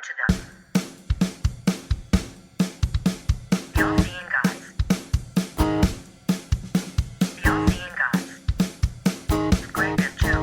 to them. The all-seeing guys. The all-seeing guys. It's Greg and Joe.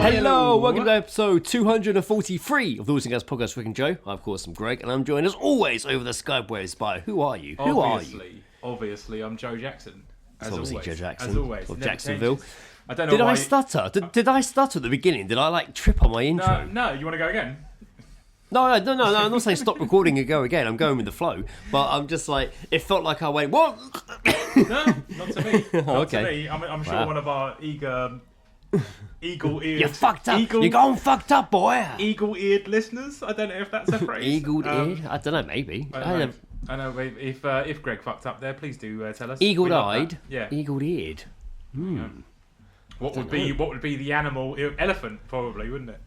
Hello, welcome to episode 243 of the All-Seeing Guys podcast. Rick and Joe. I, of course, am Greg, and I'm joined as always over the Skype waves by who are you? Who are you? Obviously, I'm Joe Jackson. As Obviously, always. Joe Jackson As always. of Never Jacksonville. changes. I don't know Did why... I stutter? Did I stutter at the beginning? Did I like trip on my intro? No, you want to go again? No. I'm not saying stop recording and go again. I'm going with the flow, but I'm just like it felt like I went what? No, not to me. Not Okay. to me. I'm sure Wow. one of our eagle-eared... You fucked up. You're going fucked up, boy. Eagle-eared listeners. I don't know if that's a phrase. Eagled-eared? I don't know. Maybe. I know. If Greg fucked up there, please do tell us. Eagled-eyed. Yeah. Eagled-eared. What would be the animal? Elephant, probably, wouldn't it?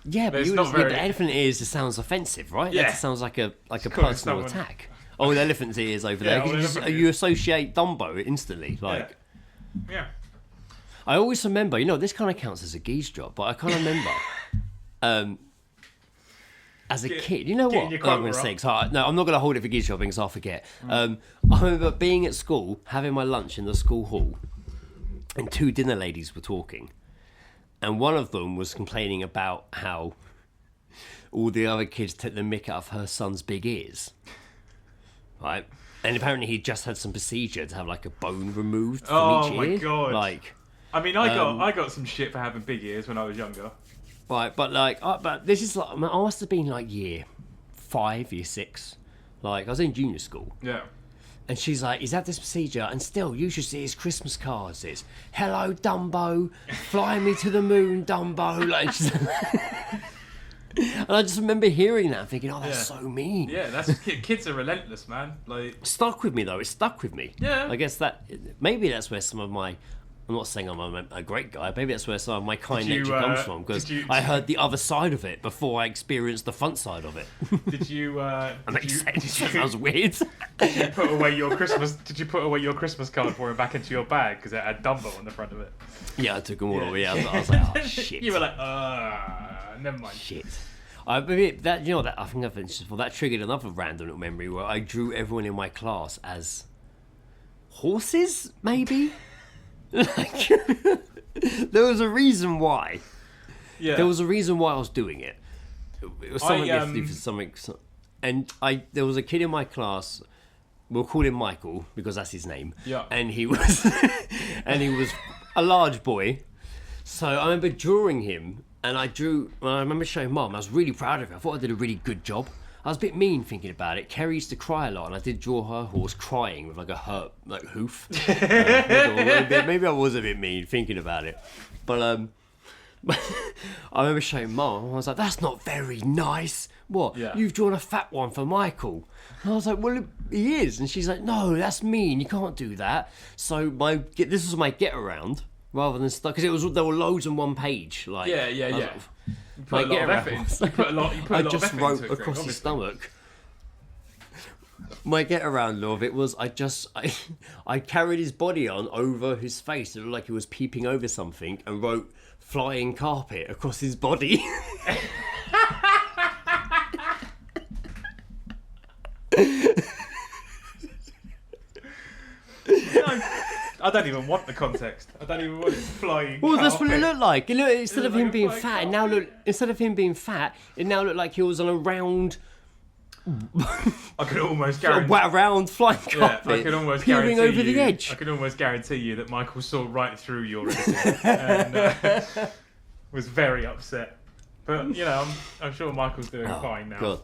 Yeah, but it's you not just, very- the elephant ears just sounds offensive, right? Yeah. That sounds like a calling personal someone- attack. Oh, the elephant's ears over Yeah, there. oh, the elephant You ears. associate Dumbo instantly. Like, Yeah. I always remember, this kind of counts as a geese drop, but I can't remember. As a kid, you know getting what? your I'm quota going to up. say, no, I'm not going to hold it for geese dropping because I'll forget. I remember being at school, having my lunch in the school hall, and two dinner ladies were talking. And one of them was complaining about how all the other kids took the mick out of her son's big ears. Right? And apparently he just had some procedure to have like a bone removed from Oh each my ear. God. Like, I mean, I got some shit for having big ears when I was younger. right, but this is like, I must have been like year 5, year 6. Like, I was in junior school. Yeah. And she's like, he's had this procedure, and still, you should see his Christmas cards. It's, hello, Dumbo, fly me to the moon, Dumbo. Like, and I just remember hearing that and thinking, oh, that's so mean. Yeah, that's kids are relentless, man. Like, Stuck with me, though. It stuck with me. Yeah. I guess maybe that's where some of my, I'm not saying I'm a great guy, maybe that's where some of my kind Did you, nature comes from, because I heard the other side of it before I experienced the front side of it. did you? That makes sense. Did That sounds weird. you put away your Christmas? Did you put away your Christmas card for him back into your bag because it had Dumbo on the front of it? Yeah, I took them all away. I was like, oh, shit. You were like, never mind. Shit. I think I've mentioned before, that triggered another random little memory where I drew everyone in my class as horses, maybe? Like, there was a reason why. Yeah. There was a reason why I was doing it. It was something, there was a kid in my class, we'll call him Michael because that's his name. Yeah. And he was a large boy. So I remember drawing him, and I remember showing Mum. I was really proud of it. I thought I did a really good job. I was a bit mean thinking about it. Kerry used to cry a lot, and I did draw her horse crying with like a hurt hoof. Maybe I was a bit mean thinking about it, but I remember showing Mum. I was like, "That's not very nice. What? Yeah. You've drawn a fat one for Michael." And I was like, "Well, he is." And she's like, "No, that's mean. You can't do that." So this was my get around. Rather than stuff, because there were loads on one page. Like, Yeah. You put a lot of effort into. You put a lot I of just effort wrote into it, Greg, across his obviously. stomach. My get around of it was I carried his body on over his face. It looked like he was peeping over something, and wrote "flying carpet" across his body. I don't even want the context. I don't even want it flying. Well, that's what it carpet. looked like. Instead of like him a being flying fat, it now looked like he was on a round, I could almost guarantee. round flying carpet, I can almost peering guarantee over the edge. I can almost guarantee you that Michael saw right through your innocence and was very upset. But I'm sure Michael's doing fine now. God.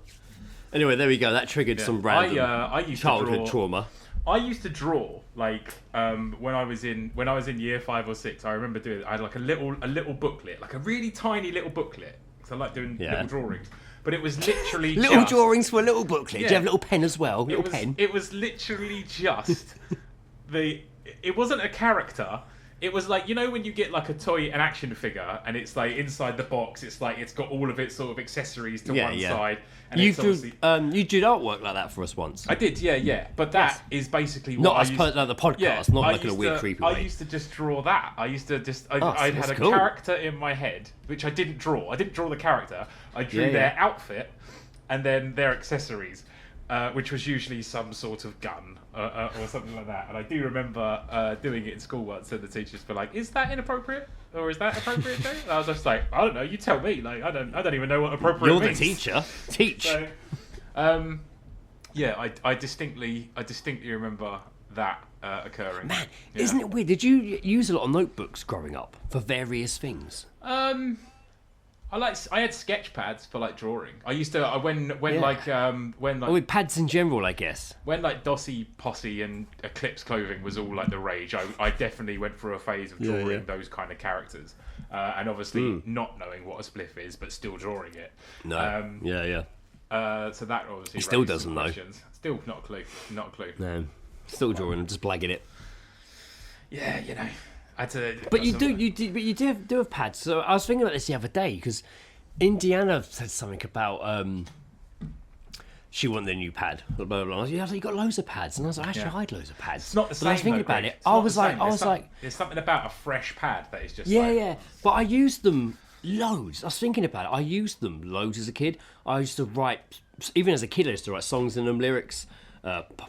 Anyway, there we go. That triggered some random I used childhood to draw, trauma. I used to draw like when I was in year 5 or 6. I remember doing. I had like a little booklet, like a really tiny little booklet, because I like doing little drawings. but it was literally little just, drawings for a little booklet. Yeah. Do you have a little pen as well? Little pen. It was literally just it wasn't a character. It was like, you know, when you get like a toy, an action figure, and it's like inside the box, it's like it's got all of its sort of accessories to one side. And You it's drew, obviously... you did artwork like that for us once. I did, yeah. But that is basically what Not I as used... like the podcast, not like in a weird, creepy way. I used to just draw that. I used to just... I had that's a cool. character in my head, which I didn't draw. I didn't draw the character. I drew their outfit and then their accessories, which was usually some sort of gun or something like that. And I do remember doing it in school once, and the teachers were like, "Is that inappropriate? Or is that appropriate too?" And I was just like, "I don't know. You tell me. Like, I don't even know what appropriate You're means." the teacher. Teach. So, yeah, I distinctly remember that occurring. Man, Yeah. isn't it weird? Did you use a lot of notebooks growing up for various things? I had sketch pads for like drawing. I used to when With pads in general, I guess. when like Dossie Posse and Eclipse clothing was all like the rage, I definitely went through a phase of drawing those kind of characters, and obviously not knowing what a spliff is, but still drawing it. No. Yeah. So that obviously Still raised doesn't some know. questions. Still not a clue. Not a clue. No. Still drawing and just blagging it. Yeah, you know. I had to, But you do have pads. So I was thinking about this the other day because Indiana said something about she wanted a new pad. Blah, blah, blah. I was like, you got loads of pads, and I was like, actually, I had loads of pads. It's not the same. But I was thinking though, about Greg. it. It's I not was the like, same. There's something about a fresh pad that is just yeah. But I used them loads. I was thinking about it. I used them loads as a kid. I used to write, even as a kid, I used to write songs in them, lyrics.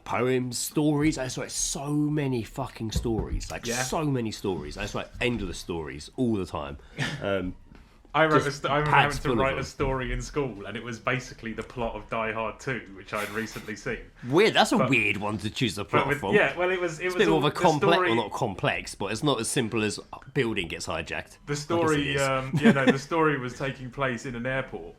Poems, stories. I used to write so many fucking stories, so many stories. I used to write endless stories all the time. I remember having to write them. a story in school, and it was basically the plot of Die Hard 2, which I'd recently seen. Weird. That's a weird one to choose the plot from. Yeah, well, it was It's a bit more of a complex, story, well, not complex, but it's not as simple as building gets hijacked. the story. The story was taking place in an airport.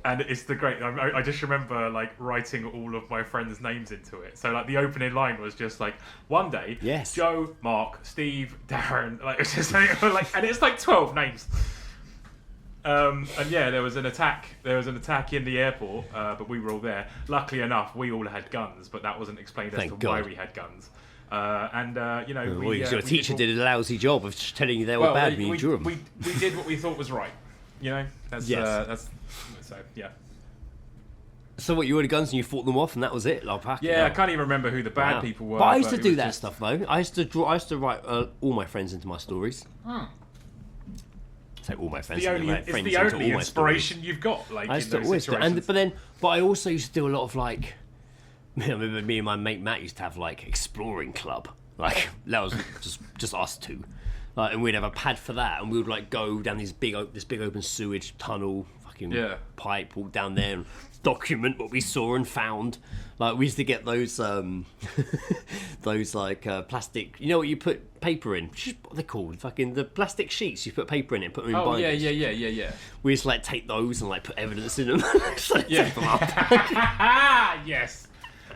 And it's the great. I just remember like writing all of my friends' names into it. So like the opening line was just like, one day, Yes. Joe, Mark, Steve, Darren. Like it's just like, and it's like 12 names. And yeah, there was an attack. There was an attack in the airport, but we were all there. Luckily enough, we all had guns, but that wasn't explained as Thank to why God. we had guns. You know, Your teacher did a lousy job of just telling you they were bad when you drew them. We did what we thought was right. You know, that's so yeah. So what, you ordered guns and you fought them off and that was it? Like, Yeah, I can't even remember who the bad people were. But I used to it do was that just- stuff though. I used to write all my friends into my stories. Say all my friends. It's the only inspiration you've got. Like I in used to those always do, situations. but I also used to do a lot of like. I remember me and my mate Matt used to have like exploring club. Like that was just us two. Like, and we'd have a pad for that, and we would like go down this big open sewage tunnel, fucking pipe, walk down there and document what we saw and found. Like we used to get those those like plastic. You know what you put paper in? What are they called? Fucking the plastic sheets. You put paper in it, and put them in Oh binders. yeah. We used to like take those and like put evidence in them. So Yeah. tape them up. Yes.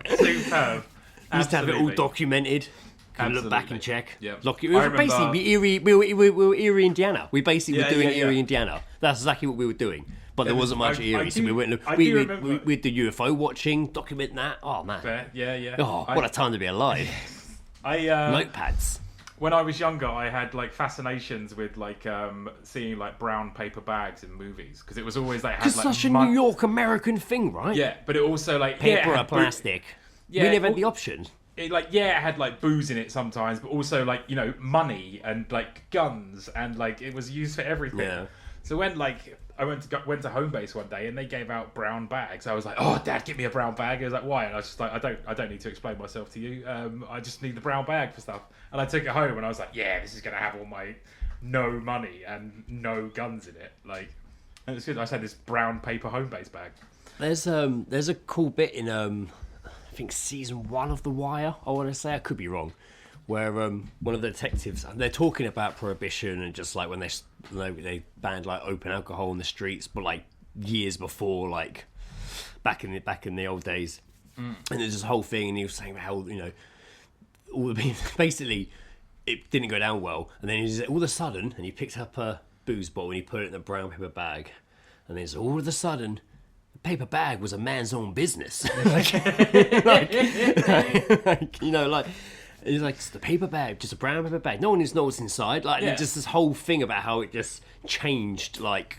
Superb. We used to have it all Absolutely. documented. Can look back Absolutely. and check. Yep. Like, it I was remember- basically Erie. We were Erie, Indiana. We basically Yeah, were doing yeah, yeah. Erie, Indiana. That's exactly what we were doing. But there wasn't much I Erie, so do- we went. I We do we remember- we'd do UFO watching, document that. Oh man. Fair. Yeah. Oh, what a time to be alive. Notepads. When I was younger, I had like fascinations with like seeing like brown paper bags in movies because it was always like had It's like such a New York American thing, right? Yeah, but it also like Paper it or had plastic. Yeah, we never had well- the option. It had like booze in it sometimes, but also like, you know, money and like guns and like it was used for everything. Yeah. So when like I went to home base one day and they gave out brown bags, I was like, "Oh, Dad, give me a brown bag." He was like, "Why?" And I was just like, "I don't need to explain myself to you. I just need the brown bag for stuff." And I took it home and I was like, "Yeah, this is gonna have all my no money and no guns in it." Like, and it's good. I just had this brown paper home base bag. There's a cool bit in I think season 1 of The Wire. I want to say, I could be wrong, where one of the detectives, they're talking about prohibition and just like when they banned like open alcohol in the streets, but like years before, like back in the old days. And there's this whole thing, and he was saying about how, you know, all the basically it didn't go down well, and then all of a sudden, and he picked up a booze bottle and he put it in a brown paper bag. and then all of a sudden, the paper bag was a man's own business. It's like, it's the paper bag, just a brown paper bag. No one knows what's inside. Like, Yeah. just this whole thing about how it just changed, like...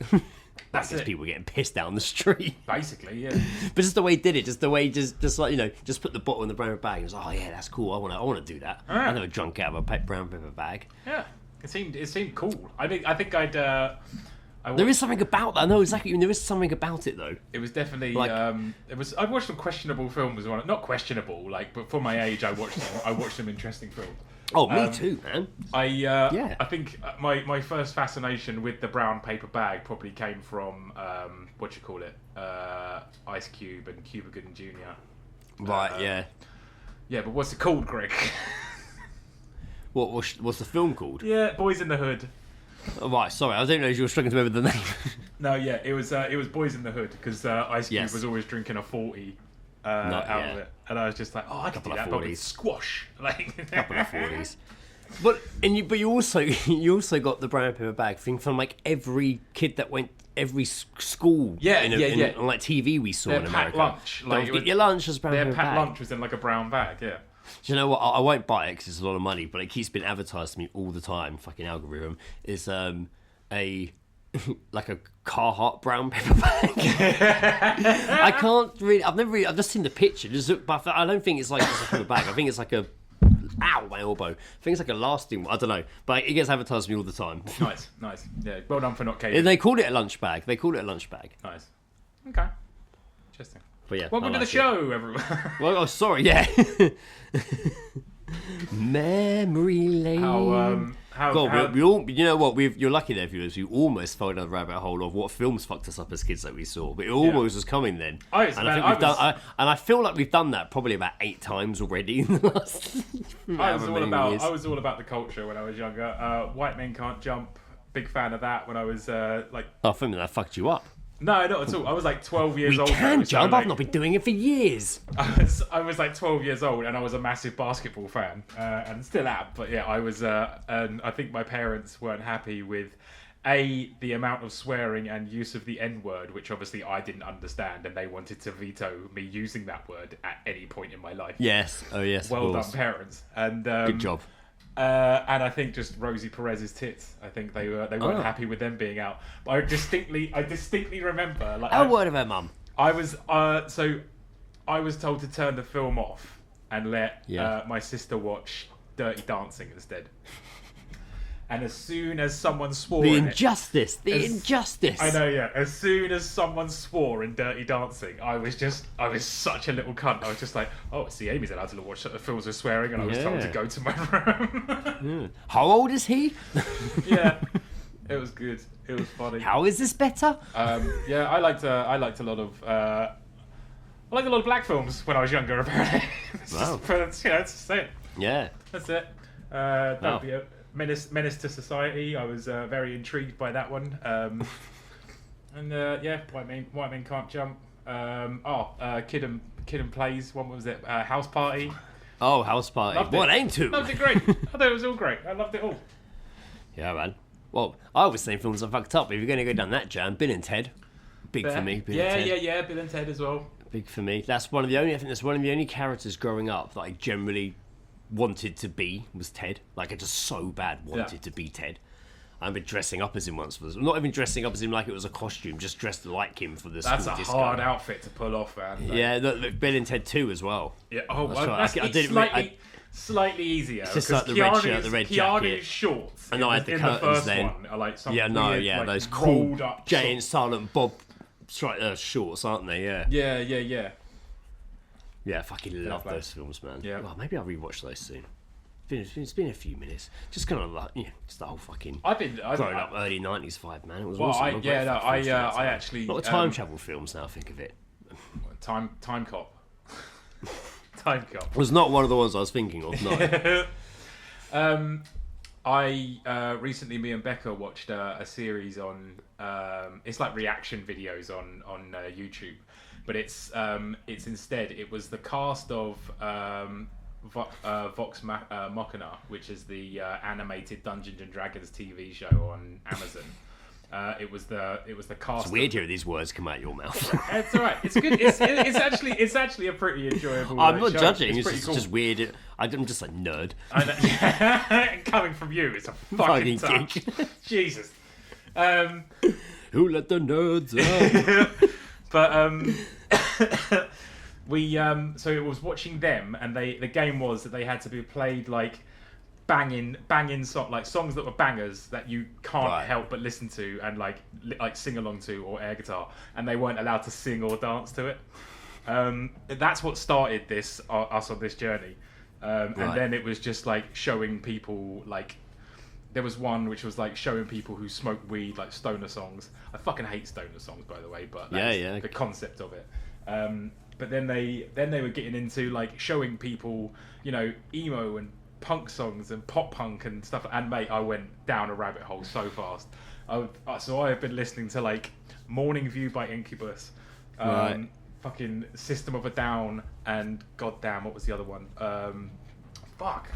That's Because it. people were getting pissed down the street. Basically, yeah. But just the way he did it, just the way, just like, just put the bottle in the brown paper bag. It was like, oh yeah, that's cool. I want to do that. Ah. I never drunk out of a brown paper bag. Yeah. It seemed cool. I think I'd. There is something about that. I know exactly. There is something about it though. It was definitely. Like- I watched some questionable films. Not questionable, but for my age, I watched some interesting films. Oh, me too, man. I think my first fascination with the brown paper bag probably came from Ice Cube and Cuba Gooding Jr. Right, yeah. Yeah, but what's it called, Greg? What's the film called? Yeah, Boys in the Hood. Oh, right, sorry, I didn't know you were struggling to remember the name. No, yeah, it was Boys in the Hood because Ice Cube Yes. was always drinking a 40 yeah. of it, and I was just like, I could do Couple of that, but with 40s. squash, like Couple of 40s. But you also got the brown paper bag thing from like every kid that went every school. Yeah, in yeah. on like TV we saw Their in packed America. lunch, like, Don't it forget was- your lunch as a brown their paper packed bag. lunch was in like a brown bag. Yeah. Do you know what? I won't buy it because it's a lot of money, but it keeps being advertised to me all the time. Fucking algorithm is a like a Carhartt brown paper bag. I can't really. I've just seen the picture. But I don't think it's like just a paper bag. I think it's like a. Ow, my elbow. I think it's like a lasting one. I don't know, but it gets advertised to me all the time. Nice. Yeah, well done for not caving. They called it a lunch bag. Nice. Okay. Interesting. But yeah, Welcome I to the like it. show, everyone. Well, oh, sorry. Yeah. Memory lane. How we all, you know what? You're lucky there, viewers. We almost fell down the rabbit hole of what films fucked us up as kids that we saw, but it almost was coming then. I feel like we've done that probably about 8 times already in the last. I was years. all about the culture when I was younger. White Men Can't Jump. Big fan of that when I was like. Oh, film that fucked you up. No, not at all. I was like 12 years We old. can so, jump. like, I've not been doing it for years. I was like 12 years old and I was a massive basketball fan and still am. But yeah, I was, and I think my parents weren't happy with the amount of swearing and use of the N-word, which obviously I didn't understand, and they wanted to veto me using that word at any point in my life. Yes. Oh yes. Well of done, course. parents. And Good job. and I think just Rosie Perez's tits. I think they weren't happy with them being out. But I distinctly remember like A word of her mum. I was I was told to turn the film off and let my sister watch Dirty Dancing instead. And as soon as someone swore The in it, injustice. I know, yeah. As soon as someone swore in Dirty Dancing, I was such a little cunt. I was just like, oh, see, Amy's allowed to watch films with swearing, and I was told to Yeah. go to my room. How old is he? Yeah, it was good. It was funny. How is this better? Yeah, I liked a lot of black films when I was younger. Apparently, Wow. That's just it. Yeah. That's it. Don't be a menace to society. I was very intrigued by that one. And yeah, White Men Can't Jump. Kid and Plays. What was it? House Party. Oh, House Party. Loved What it. ain't to? Loved it great. I thought it was all great. I loved it all. Yeah, man. Well, I was saying films I fucked up. If you're going to go down that jam, Bill and Ted. Big for me. Bill and Ted. Yeah. Bill and Ted as well. Big for me. I think that's one of the only characters growing up that I generally wanted to be was Ted. Like, I just so bad wanted to be Ted. I remember dressing up as him once. Not even dressing up as him like it was a costume, just dressed like him for the That's school a disco. hard outfit to pull off, man. Like, Yeah, look, Bill and Ted 2 as well. Yeah. Oh, well, right. that's I didn't slightly easier. It's just because like the red shirt, the red Keanu's jacket. shorts. I know, I had the in curtains the first then. one are like some Yeah, no, weird, yeah, like, those cool rolled up Jay and shorts. Silent Bob shorts, aren't they? Yeah. Yeah. Yeah, I fucking love play. those films, man. Yeah. Well, maybe I'll rewatch those soon. It's been a few minutes. Just kind of like, just the whole fucking growing up early 90s vibe, man. It was awesome. I actually A lot of time travel films now, think of it. time cop. Time cop. It was not one of the ones I was thinking of, no. Recently, me and Becca watched a series on. It's like reaction videos on YouTube, but it's instead it was the cast of Vox Machina, which is the animated Dungeons and Dragons TV show on Amazon. It was the cast. It's weird hearing these words come out your mouth. It's all right. It's good. It's actually a pretty enjoyable. I'm not show. judging. It's pretty just, cool. just weird. I'm just a nerd. I know. Coming from you, it's a fucking touch. geek. Jesus. Who let the nerds out? But we so it was watching them, and the game was that they had to be played like banging songs that were bangers that you can't help but listen to and like sing along to or air guitar, and they weren't allowed to sing or dance to it. That's what started us on this journey, and then it was just like showing people like. There was one which was like showing people who smoke weed, like stoner songs. I fucking hate stoner songs, by the way, but that's the concept of it. But then they were getting into like showing people, you know, emo and punk songs and pop punk and stuff. And mate, I went down a rabbit hole so fast. So I have been listening to like Morning View by Incubus, fucking System of a Down, and goddamn, what was the other one? Bollocks.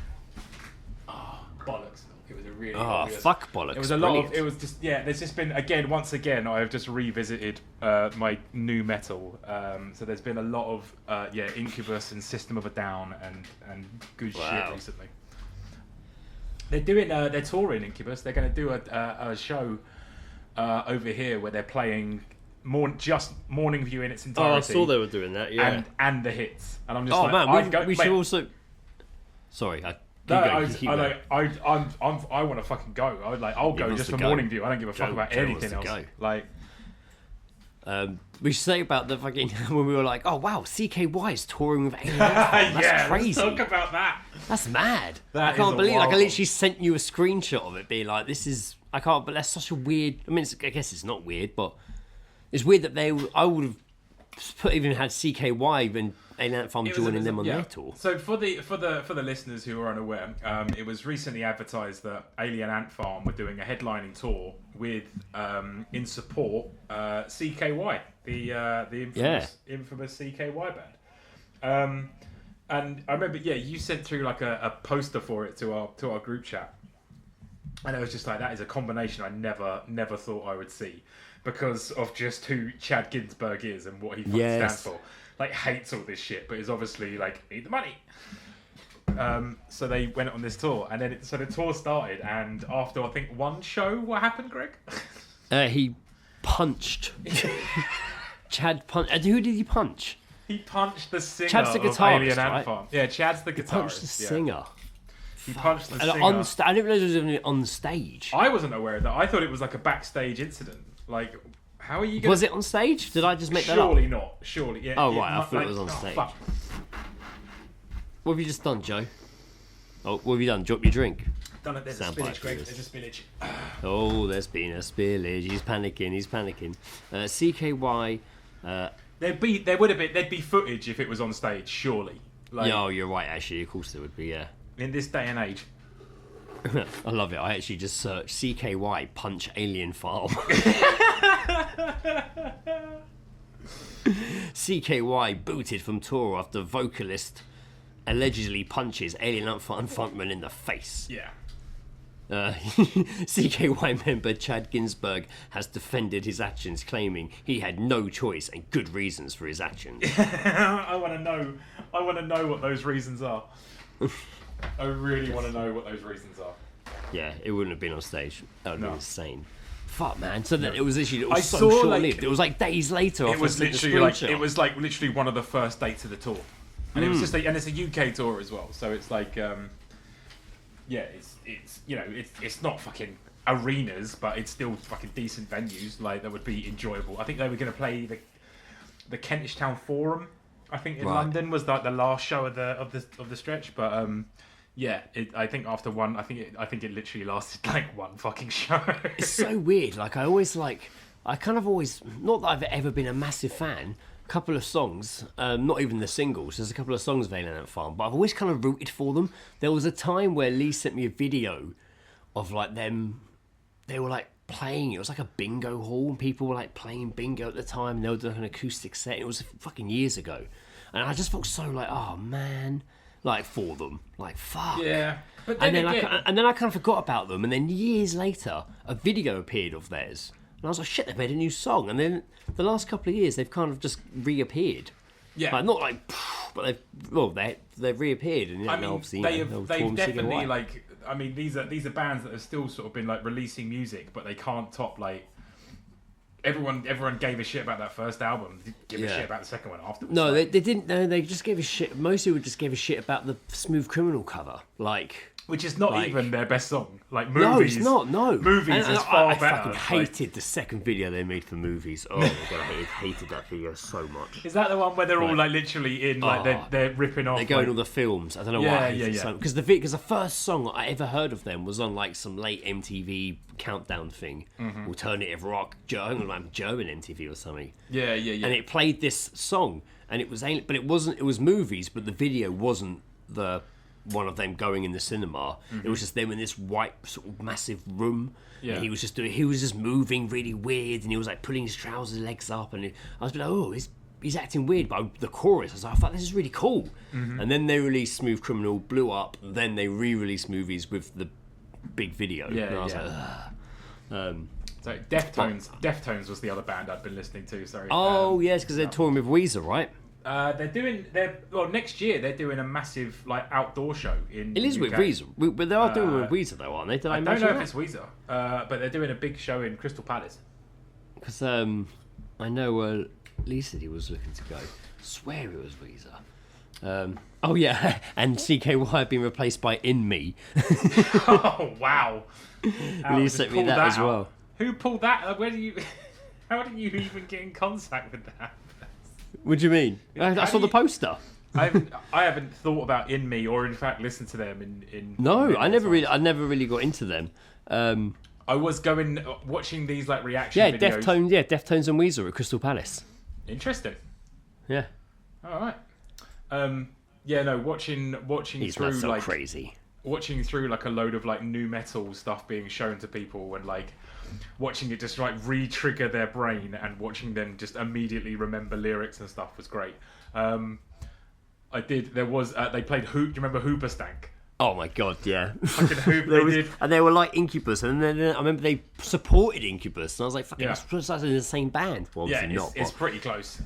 It was a really obvious. Fuck bollocks. It was a lot of. It was just there's just been once again. I have just revisited my new metal. So there's been a lot of Incubus and System of a Down and good shit recently. They're touring Incubus. They're going to do a show over here where they're playing just Morning View in its entirety. Oh, I saw they were doing that. Yeah, and the hits. And I'm just man, we should also. Sorry, I want to fucking go. I'll go just for Morning View. I don't give a fuck about anything else. Like, we should say about the fucking when we were like, oh wow, CKY is touring with Alien. That's crazy. Let's talk about that. That's mad. I can't believe. Like, I literally sent you a screenshot of it, being like, this is. I can't. But that's such a weird. I mean, I guess it's not weird, but it's weird that I would have even had CKY and Alien Ant Farm joining them on their tour. So for the listeners who are unaware, it was recently advertised that Alien Ant Farm were doing a headlining tour with in support CKY, the infamous CKY band. And I remember, you sent through like a poster for it to our group chat, and it was just like, that is a combination I never thought I would see, because of just who Chad Ginsberg is and what he stands for. Like, hates all this shit, but is obviously like, need the money. So they went on this tour, and then the tour started, and after I think one show, what happened, Greg? He punched. Chad punched. Who did he punch? He punched the singer Chad's the guitarist, of Alien Ant Farm. Yeah, Chad's the guitarist. He punched the singer. He punched the singer. I didn't realize it was even on stage. I wasn't aware of that. I thought it was like a backstage incident. Like, how are you going? Was it on stage? Did I just make that up? Surely not. Surely, yeah. Oh right, I thought it was on stage. Fuck. What have you just done, Joe? Oh, what have you done? Drop your drink. Done it. There's a spillage, Greg. There's a spillage. Oh, there's been a spillage. He's panicking. CKY. There'd be footage if it was on stage, surely. Like, yeah, you're right. Actually, of course there would be. Yeah. In this day and age. I love it. I actually just searched CKY punch Alien Farm. CKY booted from tour after vocalist allegedly punches Alien Ant Farm frontman in the face. Yeah. CKY member Chad Ginsberg has defended his actions, claiming he had no choice and good reasons for his actions. I want to know what those reasons are. I really want to know what those reasons are. Yeah, it wouldn't have been on stage. That would have been insane. Fuck, man. So that it was literally so saw, short-lived. It was like days later. It was literally literally one of the first dates of the tour, and it was just and it's a UK tour as well. So it's like, it's not fucking arenas, but it's still fucking decent venues. Like, that would be enjoyable. I think they were going to play the Kentish Town Forum. I think in London was like the last show of the stretch, but I think after one, I think it literally lasted like one fucking show. It's so weird. Like, I kind of always, not that I've ever been a massive fan. A couple of songs, not even the singles. There's a couple of songs of Alien Ant Farm, but I've always kind of rooted for them. There was a time where Lee sent me a video of like them. They were like playing. It was like a bingo hall, and people were like playing bingo at the time. And they were doing an acoustic set. It was fucking years ago, and I just felt so like, oh man. Like, for them, like, fuck. Yeah. But then I kind of forgot about them, and then years later, a video appeared of theirs I was like, shit, they've made a new song. And then the last couple of years, they've kind of just reappeared. Yeah. Like, not like, but they've reappeared. And I mean, obviously, they've definitely, like, I mean, these are bands that have still sort of been, like, releasing music, but they can't top, like, everyone gave a shit about that first album. They didn't give a shit about the second one afterwards. No, like, they didn't. No, they just gave a shit. Most people just gave a shit about the Smooth Criminal cover. Like... Which is not even their best song. Like, No, Movies... it's not, no. Movies is far I better. fucking hated the second video they made for Movies. Oh my god, I hated that video so much. Is that the one where they're all, like, literally in, like, they're ripping off... They go in like... all the films. I don't know why I hated it so much. Because the first song I ever heard of them was on, like, some late MTV countdown thing. Alternative rock. Like German MTV or something. Yeah. And it played this song. And it was... But it wasn't... It was Movies, but the video wasn't the... one of them going in the cinema. It was just them in this white sort of massive room. Yeah. And he was just moving really weird, and he was like pulling his trousers legs up, and I was like, oh, he's acting weird. But the chorus, I was like, I thought this is really cool. And then they released Smooth Criminal, blew up. Then they re-released Movies with the big video. Yeah, and I was yeah. like, So Deftones was the other band I'd been listening to. Sorry. oh yes, because they're touring with Weezer, right? Next year they're doing a massive, like, outdoor show in It is with UK. Weezer, but they are doing it with Weezer though, aren't they? Did I I don't mention know that? if it's Weezer, but they're doing a big show in Crystal Palace. Because I know Lee said he was looking to go. Swear it was Weezer. Oh yeah, and CKY had been replaced by In Me. Oh wow! Lee sent me that as well. Who pulled that? Where do you? How did you even get in contact with that? What do you mean? I saw the poster. I haven't thought about In Me, or in fact listened to them in No, I never really got into them. I was watching these, like, reaction videos. Deftones and Weezer at Crystal Palace. Interesting. Yeah. All right. Watching He's through, not so like, crazy. watching through, like, a load of, like, new metal stuff being shown to people, and, like, watching it just, like, re-trigger their brain, and watching them just immediately remember lyrics and stuff was great. They played Hoop. Do you remember Hooperstank? Oh my god, yeah. Fucking Hoop. And they were like Incubus, and then I remember they supported Incubus, and I was like, fucking, Yeah. that's in the same band. Well, Yeah, obviously it's pretty close.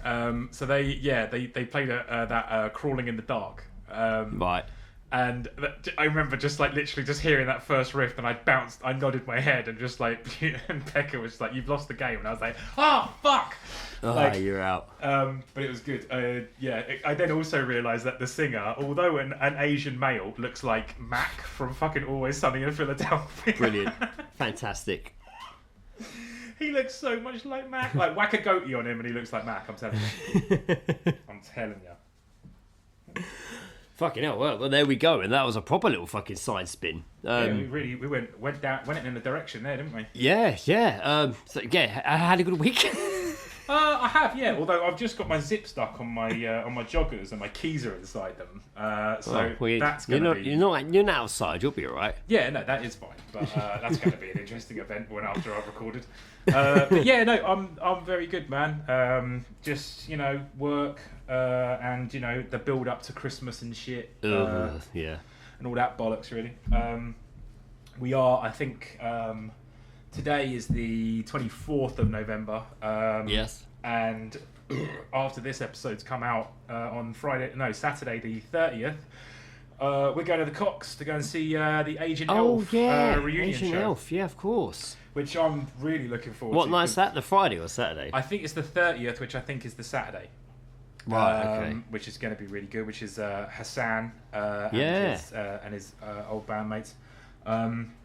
So they played that Crawling in the Dark. Right. And I remember just, like, literally just hearing that first riff, and I nodded my head, and just, like, and Becca was just like, "You've lost the game," and I was like, "Oh fuck!" You're out. But it was good. I then also realised that the singer, although an Asian male, looks like Mac from fucking Always Sunny in Philadelphia. Brilliant. Fantastic. He looks so much like Mac. Like, whack a goatee on him, and he looks like Mac. I'm telling you. I'm telling you. Fucking hell, well, there we go, and that was a proper little fucking side spin. We went in a direction there, didn't we? Yeah. I had a good week. I have, yeah. Although I've just got my zip stuck on my joggers, and my keys are inside them. That's gonna be. You're not outside. You'll be all right. Yeah, no, that is fine. But that's going to be an interesting event after I've recorded. But yeah, no, I'm very good, man. Just, work and the build up to Christmas and shit. Yeah. And all that bollocks, really. We are, I think. Today is the 24th of November. Yes. And after this episode's come out on Saturday the 30th, we're going to the Cox to go and see the Agent Elf reunion Agent show. Elf, yeah, of course. Which I'm really looking forward to. What night's that? The Friday or Saturday? I think it's the 30th, which I think is the Saturday. Right, okay. Which is going to be really good, which is Hassan and his old bandmates.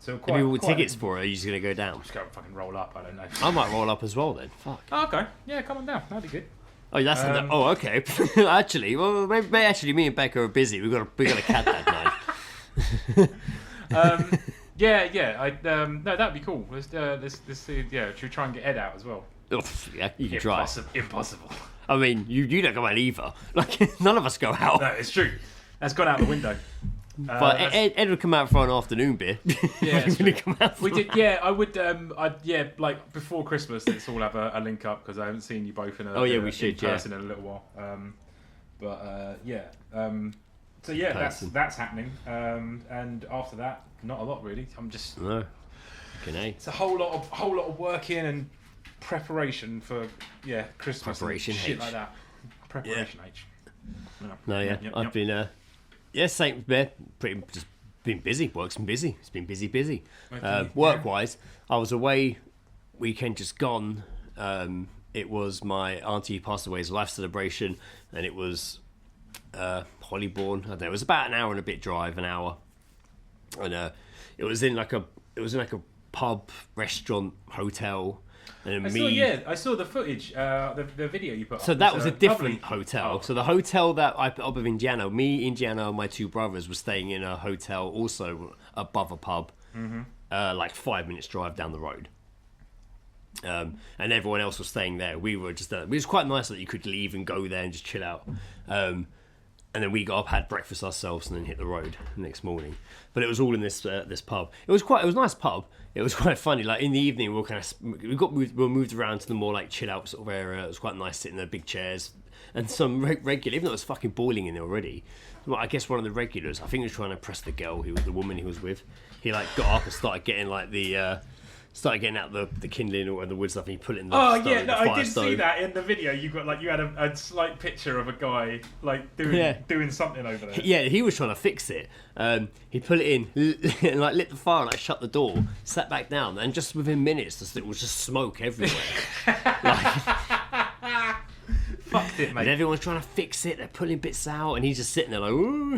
So Have you bought tickets for it, or are you just going to go down? Just go and fucking roll up, I don't know. I might roll up as well then. Fuck. Oh, okay. Yeah, come on down. That'd be good. Oh, that's okay. Actually, well, maybe me and Becca are busy. We got a cat that night. No, that'd be cool. Let's see. Yeah, should we try and get Ed out as well? Yeah, you can try. Impossible. I mean, you don't go out either. Like, none of us go out. No, it's true. That's gone out the window. But Ed would come out for an afternoon beer. Yeah, we did. Yeah, I would. Like before Christmas, let's all have a link up because I haven't seen you both in we should, in person in a little while. So yeah, that's happening. And after that, not a lot really. I'm just. No. Okay. It's a whole lot of working and preparation for Christmas Preparation and shit H. like that. Preparation H. Yeah. No, yeah, Yep, I've been same. Pretty just been busy. Work's been busy. It's been busy. Okay, Work-wise, I was away. Weekend just gone. It was my auntie passed away's life celebration, and it was Hollyborn. I don't know. It was about an hour and a bit drive, an hour, and it was in like a pub, restaurant, hotel. And I saw the footage, the video you put up. So that was a different lovely hotel. So the hotel that I put up with Indiana, Indiana, and my two brothers were staying in a hotel also above a pub, like 5 minutes drive down the road. And everyone else was staying there. We were just it was quite nice that you could leave and go there and just chill out. And then we got up, had breakfast ourselves, and then hit the road the next morning. But it was all in this pub. It was a nice pub. It was quite funny. Like in the evening, we were moved around to the more like chill out sort of area. It was quite nice sitting in the big chairs, and some regular, even though it was fucking boiling in there already. Well, I guess one of the regulars, I think he was trying to impress the girl, the woman he was with. He like got up and started getting like getting out the kindling or the wood stuff, and he put it in the I did stove. see that in the video. You had a slight picture of a guy like doing something over there. Yeah, he was trying to fix it. He put it in and like lit the fire, like shut the door, sat back down, and just within minutes, it was just smoke everywhere. Fucked it, mate. And everyone's trying to fix it. They're pulling bits out, and he's just sitting there like, ooh,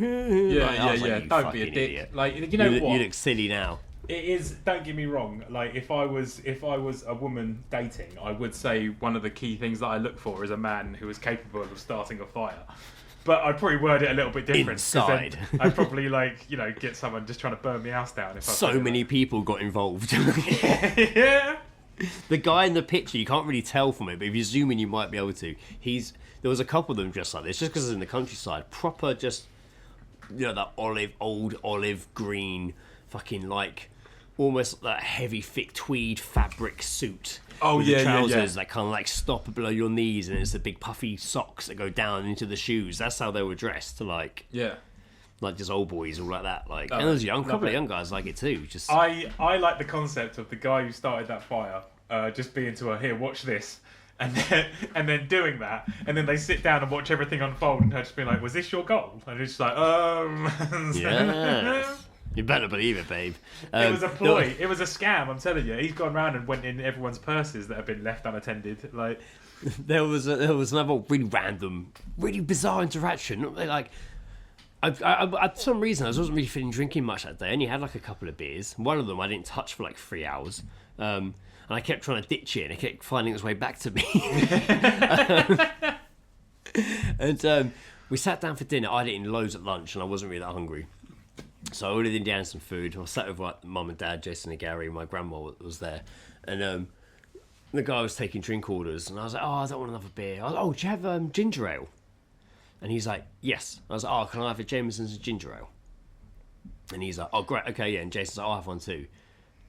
Yeah. Don't be a dick. Idiot. Like you know what? You look silly now. It is. Don't get me wrong. Like if I was a woman dating, I would say one of the key things that I look for is a man who is capable of starting a fire. But I'd probably word it a little bit different. Inside. I'd probably get someone just trying to burn me house down. So many people got involved. Yeah. The guy in the picture, you can't really tell from it, but if you zoom in, you might be able to. There was a couple of them just like this, just because it's in the countryside. Proper, just that old olive green, fucking like almost that heavy, thick tweed fabric suit. Oh with yeah, the trousers yeah. that kind of like stop below your knees, and it's the big puffy socks that go down into the shoes. That's how they were dressed, like just old boys, all like that. Like, and there's a couple of young guys like it too. Just I like the concept of the guy who started that fire just being to her, here, watch this. And then doing that, and then they sit down and watch everything unfold, and her just being like, "Was this your goal?" And it's just like, yeah. You better believe it, babe. It was a ploy. It was a scam. I'm telling you. He's gone round and went in everyone's purses that have been left unattended. Like there was another really random, really bizarre interaction. Like, I for some reason I wasn't really feeling drinking much that day. I only had like a couple of beers. One of them I didn't touch for like 3 hours. And I kept trying to ditch it, and it kept finding its way back to me. And we sat down for dinner. I'd eaten loads at lunch, and I wasn't really that hungry. So I ordered Indiana some food. I sat with like mum and dad, Jason and Gary. My grandma was there, and the guy was taking drink orders, and I was like, "Oh, I don't want another beer." I was like, "Oh, do you have ginger ale?" And he's like, "Yes." I was like, "Oh, can I have a Jameson's ginger ale?" And he's like, "Oh, great, okay, yeah." And Jason's like, "I'll have one too."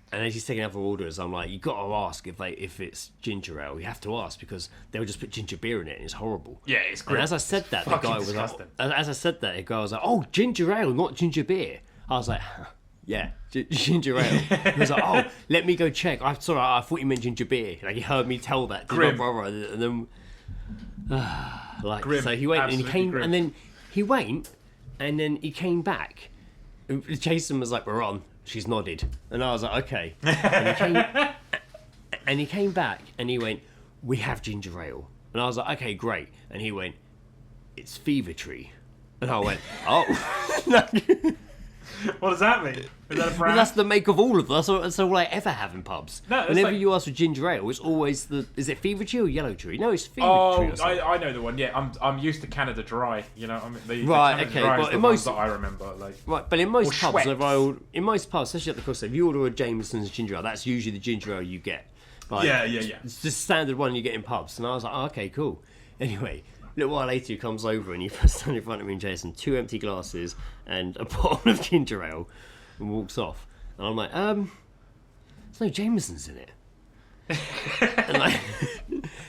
And as he's taking other orders, I'm like, you got to ask if it's ginger ale. You have to ask, because they'll just put ginger beer in it, and it's horrible. Yeah, it's great. And as I said that, the guy was like, the guy was like, "Oh, ginger ale, not ginger beer." I was like, "Yeah, ginger ale." He was like, "Oh, let me go check." I thought you meant ginger beer. Like, he heard me tell that to my brother, and then grim. So he went, and he came, grim. and then he went, and then he came back. Jason was like, "We're on." She's nodded, and I was like, "Okay." And he came back, and he went, "We have ginger ale," and I was like, "Okay, great." And he went, "It's Fever Tree," and I went, "Oh." What does that mean? Is that a brand? Well, that's the make of all of them. That's all I ever have in pubs. No, whenever you ask for ginger ale, it's always is it Fever Tree or Yellow Tree? No, it's Fever Tree. Or something. I know the one. Yeah, I'm used to Canada Dry. You know, the right? Canada Okay, Dry but is the in ones most that I remember, like right, but in most pubs, Schweppes. in most pubs, especially at the Costa, if you order a Jameson's ginger ale, that's usually the ginger ale you get. Like, yeah. It's just standard one you get in pubs, and I was like, oh, okay, cool. Anyway, a little while later, he comes over and he puts down in front of me and Jason 2 empty glasses and a bottle of ginger ale, and walks off. And I'm like, there's no Jameson's in it.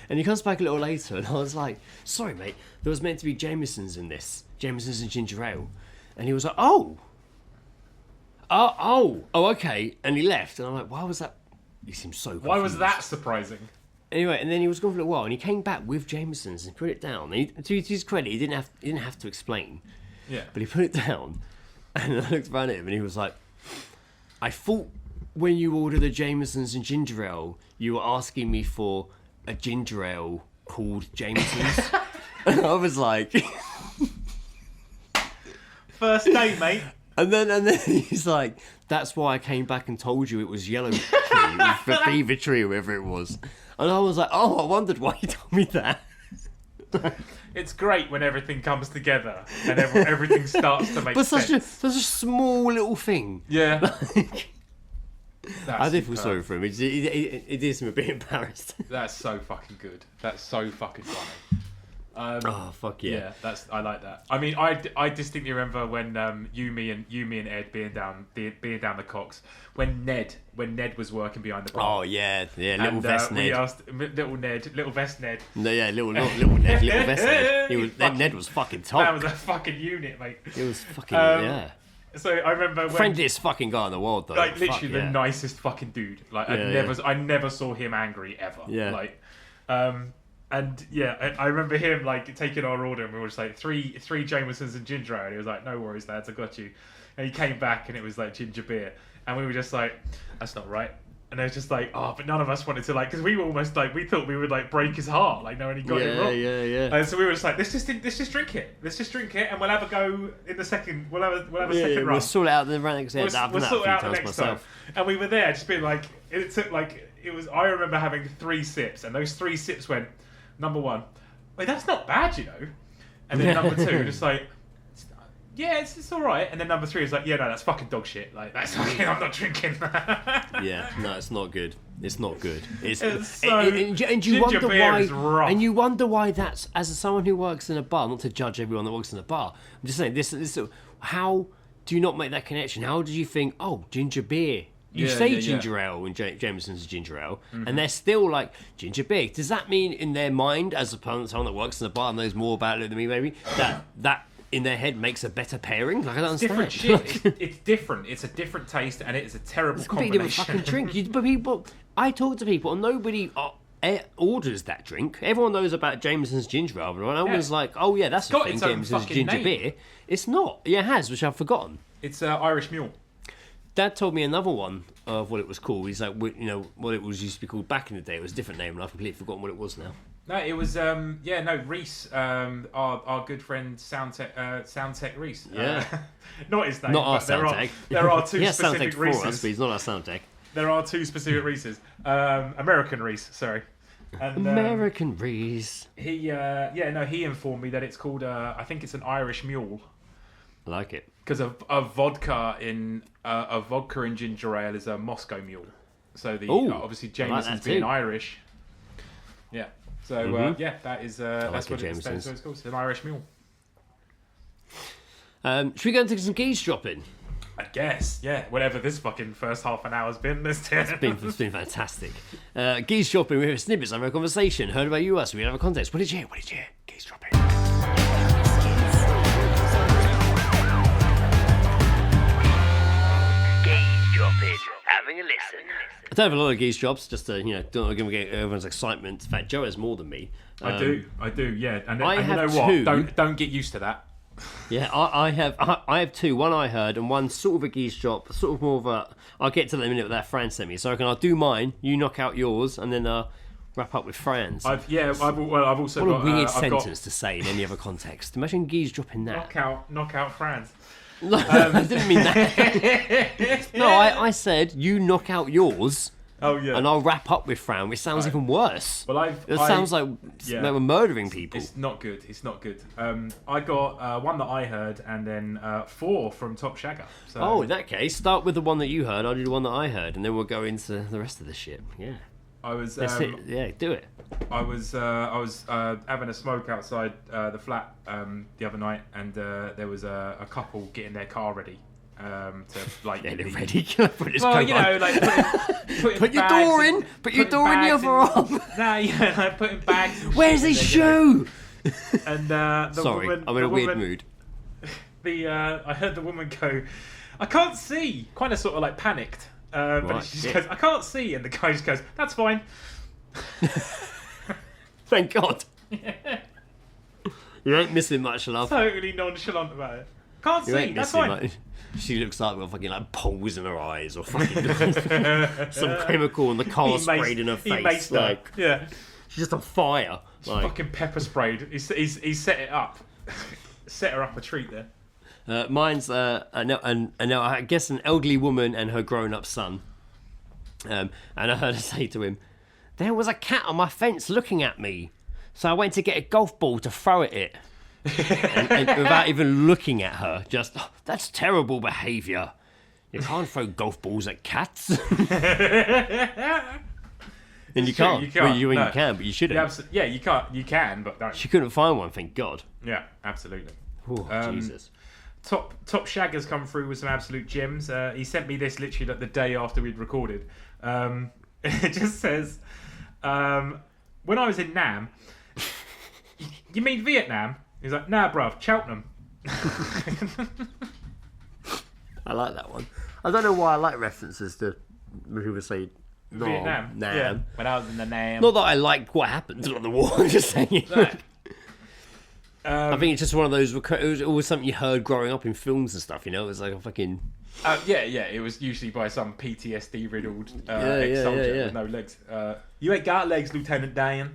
and he comes back a little later, and I was like, "Sorry, mate, there was meant to be Jameson's in this. Jameson's and ginger ale." And he was like, "Oh, okay." And he left, and I'm like, "Why was that?" He seemed so confused. why was that surprising? Anyway, and then he was gone for a while, and he came back with Jameson's and put it down. To his credit, he didn't have to explain. Yeah. But he put it down, and I looked around at him, and he was like, "I thought when you ordered the Jameson's and ginger ale, you were asking me for a ginger ale called Jameson's." And I was like, First date, mate. and then he's like, "That's why I came back and told you it was yellow tree, for fever tree, or whatever it was." And I was like, "Oh, I wondered why you told me that." It's great when everything comes together and everything starts to make But sense. such a small little thing. Yeah. I did feel sorry for him. It is him a bit embarrassed. That's so fucking good. That's so fucking funny. Oh fuck yeah! Yeah, I like that. I mean, I distinctly remember when you, me, and Ed being down the cocks when Ned was working behind the bar. Oh yeah, little And, vest we Ned. asked little vest Ned. No, yeah, little Ned, little vest Ned. Ned was fucking top. That was a fucking unit, mate. It was fucking yeah. So I remember when, Friendliest fucking guy in the world though. like literally Fuck, the yeah. nicest fucking dude. Like Yeah, I never saw him angry ever. Yeah. Like, and yeah, I remember him like taking our order, and we were just like three Jamesons and ginger ale. And he was like, "No worries, lads, I got you." And he came back, and it was like ginger beer, and we were just like, "That's not right." And it was just like, oh, but none of us wanted to like, because we were almost like, we thought we would like break his heart, like knowing he got it wrong. Yeah. And so we were just like, let's just drink it. Let's just drink it, and we'll have a go in the second. We'll have a second run. We'll sort it out the next We'll sort it out the next time. And we were there, just being like, it took like, it was. I remember having 3 sips, and those 3 sips went, number 1, wait, that's not bad, you know. And then number 2, just like, yeah, it's all right. And then number 3 is like, yeah, no, that's fucking dog shit. Like, that's fucking, I'm not drinking that. Yeah, no, it's not good. It's not good. It's so, and you ginger wonder beer why. is rough. And you wonder why that's, as someone who works in a bar, not to judge everyone that works in a bar. I'm just saying this. How do you not make that connection? How did you think? Oh, ginger beer. You say ginger ale and Jameson's ginger ale, and they're still like ginger beer. Does that mean in their mind, as someone that works in a bar and knows more about it than me, maybe that in their head makes a better pairing? Like I don't understand. Different shit. It's different. It's a different taste, and it is a terrible Completely combination. different fucking drink. But people, I talk to people, and nobody orders that drink. Everyone knows about Jameson's ginger ale, and everyone's like, "Oh yeah, that's got the thing, its own Jameson's fucking ginger name. beer." It's not. Yeah, it has, which I've forgotten. It's Irish Mule. Dad told me another one of what it was called. He's like, you know, what it was used to be called back in the day. It was a different name, and I've completely forgotten what it was now. No, it was Reese, our good friend Soundtech Reese. Yeah. Not his name. Not our but Soundtech. There are 2 Yeah, specific Soundtech for us, Reeses. but he's not our Soundtech. There are 2 specific Reeses. American Reese, sorry. And, American Reese. he informed me that it's called I think it's an Irish Mule. I like it. Because a vodka in ginger ale is a Moscow Mule. So obviously Jameson's being too. Irish. Yeah. So that is that's like what it's called. It's an Irish Mule. Should we go and take some geezedropping? I guess. Yeah. Whatever this fucking first half an hour's been. It's been fantastic. Geezedropping, we have snippets of our conversation. Heard about you, us. We have a context. What did you hear? Geezedropping. Having a listen. I don't have a lot of geese drops, just to, don't give everyone's excitement. In fact, Joe has more than me. I do, yeah. And I you have know what? two. Don't get used to that. Yeah, I have 2. One I heard, and one sort of a geese drop, sort of more of a. I'll get to that in a minute. That Fran sent me, so I'll do mine. You knock out yours, and then wrap up with Fran's. I've also What got a weird I've sentence to say in any other context. Imagine geese dropping that. knock out Franz. No, I didn't mean that. No, I said you knock out yours. Oh yeah. And I'll wrap up with Fran, which sounds even worse. Well, it sounds like we're murdering people. It's not good. I got one that I heard, and then 4 from Top Shagger. So, Oh, in that case, start with the one that you heard. I'll do the one that I heard, and then we'll go into the rest of the shit. Yeah. I was. Yeah, do it. I was having a smoke outside the flat the other night, and there was a couple getting their car ready. To like Get it ready. Put his well, coat you on. know, like Put your door in. Put your door in the other arm. Nah, yeah, like putting bags. And Where's shit his in there, you know. shoe? And the Sorry, woman, I'm in a the weird woman- mood. I heard the woman go, "I can't see," kind of sort of like panicked. But Right, she just yeah. goes, "I can't see," and the guy just goes, "That's fine." Thank God. You ain't missing much, love. Totally nonchalant about it. Can't You see. ain't That's missing fine. much. She looks like with fucking like poles in her eyes or fucking some chemical and the car sprayed in her He face. maced her. Like Yeah. she's just on fire. Like, Fucking pepper sprayed. He's set it up. Set her up a treat there. mine's I guess an elderly woman and her grown-up son. And I heard her say to him, "There was a cat on my fence looking at me, so I went to get a golf ball to throw at it." and without even looking at her, just, "Oh, that's terrible behaviour. You can't throw golf balls at cats." And you true, can't. you can't, You no. can, but you shouldn't. Yeah, you can't. You can, but don't. She couldn't find one, thank God. Yeah, absolutely. Oh, Jesus. Top Shagger's come through with some absolute gems. He sent me this literally like the day after we'd recorded. It just says, when I was in Nam, you mean Vietnam? He's like, nah, bruv, Cheltenham. I like that one. I don't know why I like references to when people say Vietnam. Nam. Yeah, when I was in the Nam. Not that I like what happened on the war, I'm just saying. I think it's just one of those. It was always something you heard growing up in films and stuff. You know, it was like a fucking. Yeah. It was usually by some PTSD riddled ex-soldier with no legs. You ain't got legs, Lieutenant Dan.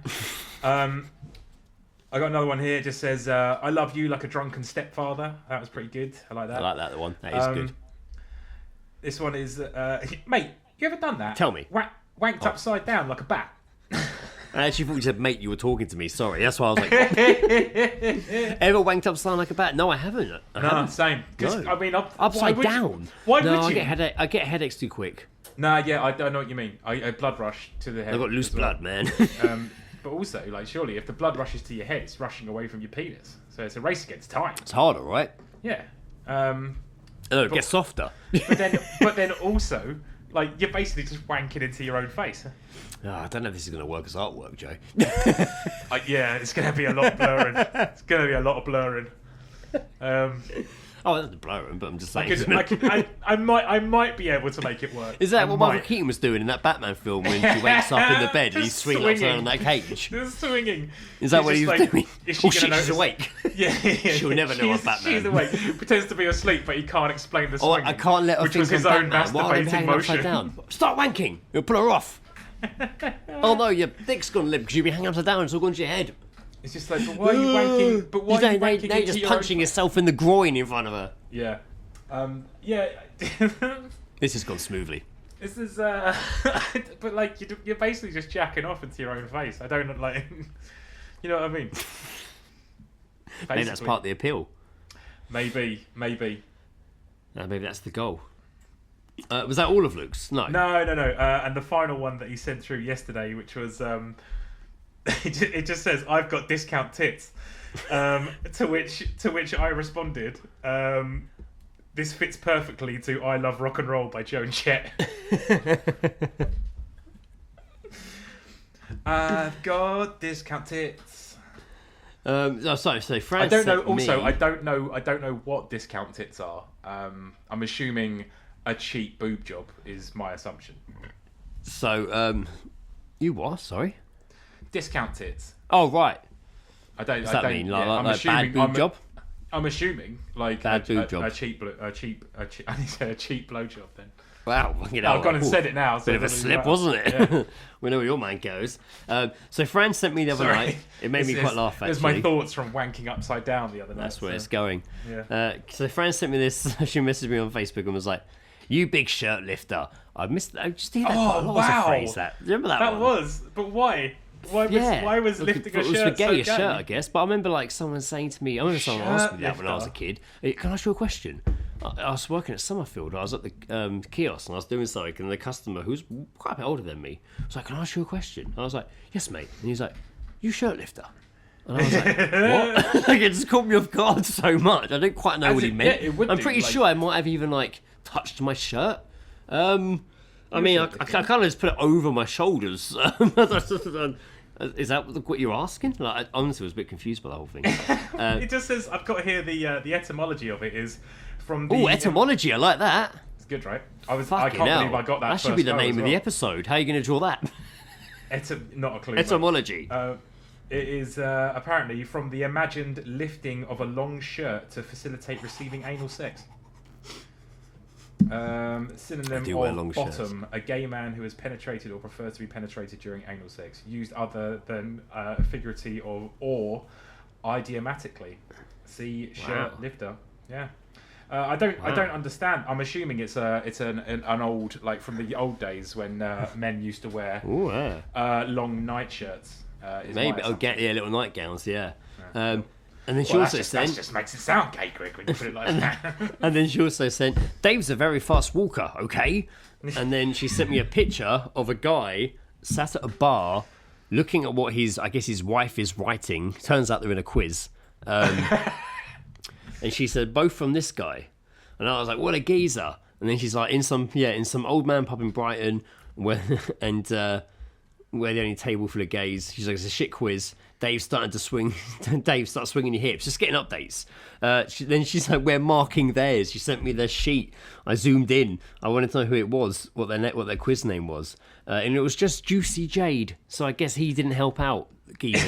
I got another one here. It just says, "I love you like a drunken stepfather." That was pretty good. I like that. I like that one. That is good. This one is, mate. You ever done that? Tell me. Wanked upside down like a bat. I actually thought you said, "Mate, you were talking to me." Sorry, that's why I was like, "Ever wanked upside like a bat?" No, I haven't. I haven't. Same. 'Cause, No. I mean, Upside down. Why no, would you? I get headaches too quick. Nah, yeah, I know what you mean. I blood rush to the head. I've got loose as well. blood, man. But also, like, surely if the blood rushes to your head, it's rushing away from your penis. So it's a race against time. It's harder, right? Yeah. No, it gets softer. But then also, like, you're basically just wanking into your own face. Oh, I don't know if this is going to work as artwork, Joe. Yeah, it's going to be a lot of blurring. It's going to be a lot of blurring. Oh, that's blurring, but I'm just saying. I might be able to make it work. Is that I what might. Michael Keaton was doing in that Batman film when she wakes up in the bed and he's swinging upside on that cage? There's swinging. Is that He's what he just was like, doing? Is she Oh gonna shit, notice? she's awake. Yeah. She'll never know I'm Batman. She's awake. Pretends to be asleep, but he can't explain the Oh, swinging. I can't let her which think was his I'm own Batman. Why are they masturbating hanging motion. upside down? Start wanking. You'll pull her off. Oh no, your dick's gone limp because you've been hanging upside down. It's all gone to your head. It's just like, but why are you wanking? But why are you wanking Now you're into just your punching own... yourself in the groin in front of her. Yeah. Yeah. This has gone smoothly. This is, but like you're basically just jacking off into your own face. I don't like, you know what I mean? Maybe that's part of the appeal. Maybe. Maybe that's the goal. Was that all of Luke's? No. No. And the final one that he sent through yesterday, which was, it just says, "I've got discount tits," to which I responded, "This fits perfectly to "I Love Rock and Roll" by Joan Jett." I've got discount tits. So France. I don't know. sent Also, me- I don't know what discount tits are. I'm assuming a cheap boob job is my assumption. So, you what? Sorry. Discount tits. Oh right. I don't. Does I that don't, mean yeah, like I'm bad assuming. boob job? I'm assuming like Bad boob job. a cheap. I need to say a cheap blow job then. Wow, I've gone and said it now. So Bit of a slip, wasn't it? Yeah. We know where your mind goes. So Fran sent me the other night. It made me quite laugh, actually. There's my thoughts from wanking upside down the other night. That's where it's going. Yeah. So Fran sent me this. She messaged me on Facebook and was like, "You big shirt lifter." I just hear that quite a lot as a phrase. That remember that That one? was, but why? Why was lifting a It was shirt for gay so a shirt, gay? I guess. But I remember like someone saying to me, I remember someone asked me that when I was a Shirt kid. Can I ask you a question? I was working at Summerfield. I was at the kiosk and I was doing something, and the customer, who's quite a bit older than me, was like, "Can I ask you a question?" And I was like, "Yes, mate." And he's like, "You shirt lifter?" And I was like, "What?" Like, it just caught me off guard so much. I didn't quite know what he meant. yeah, it would I'm do, pretty like- sure I might have even like touched my shirt. I mean, I kind of just put it over my shoulders. Is that what you're asking? Like, I honestly was a bit confused by the whole thing. It just says, I've got here the etymology of it is from the... Oh, etymology! I like that. It's good, right? I can't Fucking hell. believe I got that That should be first the go name as of the well. episode. How are you going to draw that? Not a clue. mate. Etymology. It is apparently from the imagined lifting of a long shirt to facilitate receiving anal sex. Synonym do wear of long bottom, shirts. a gay man who is penetrated or prefers to be penetrated during anal sex, used other than figuratively or idiomatically. See shirt lifter. Yeah. I don't understand. I'm assuming it's an old, like from the old days when men used to wear long night shirts. Maybe little nightgowns. Yeah. And then she Well, also that sent. just makes it sound gay, Greg, when you put it like that. And then she also sent, Dave's a very fast walker, okay? And then she sent me a picture of a guy sat at a bar looking at what his wife is writing. Turns out they're in a quiz. And she said, both from this guy. And I was like, what a geezer. And then she's like, in some old man pub in Brighton, where the only table full of gays. She's like, it's a shit quiz. Dave's starting to swing. Dave, start swinging your hips. Just getting updates. Then she's like, we're marking theirs. She sent me their sheet. I zoomed in. I wanted to know who it was, what their quiz name was, and it was just Juicy Jade. So I guess he didn't help out, geezer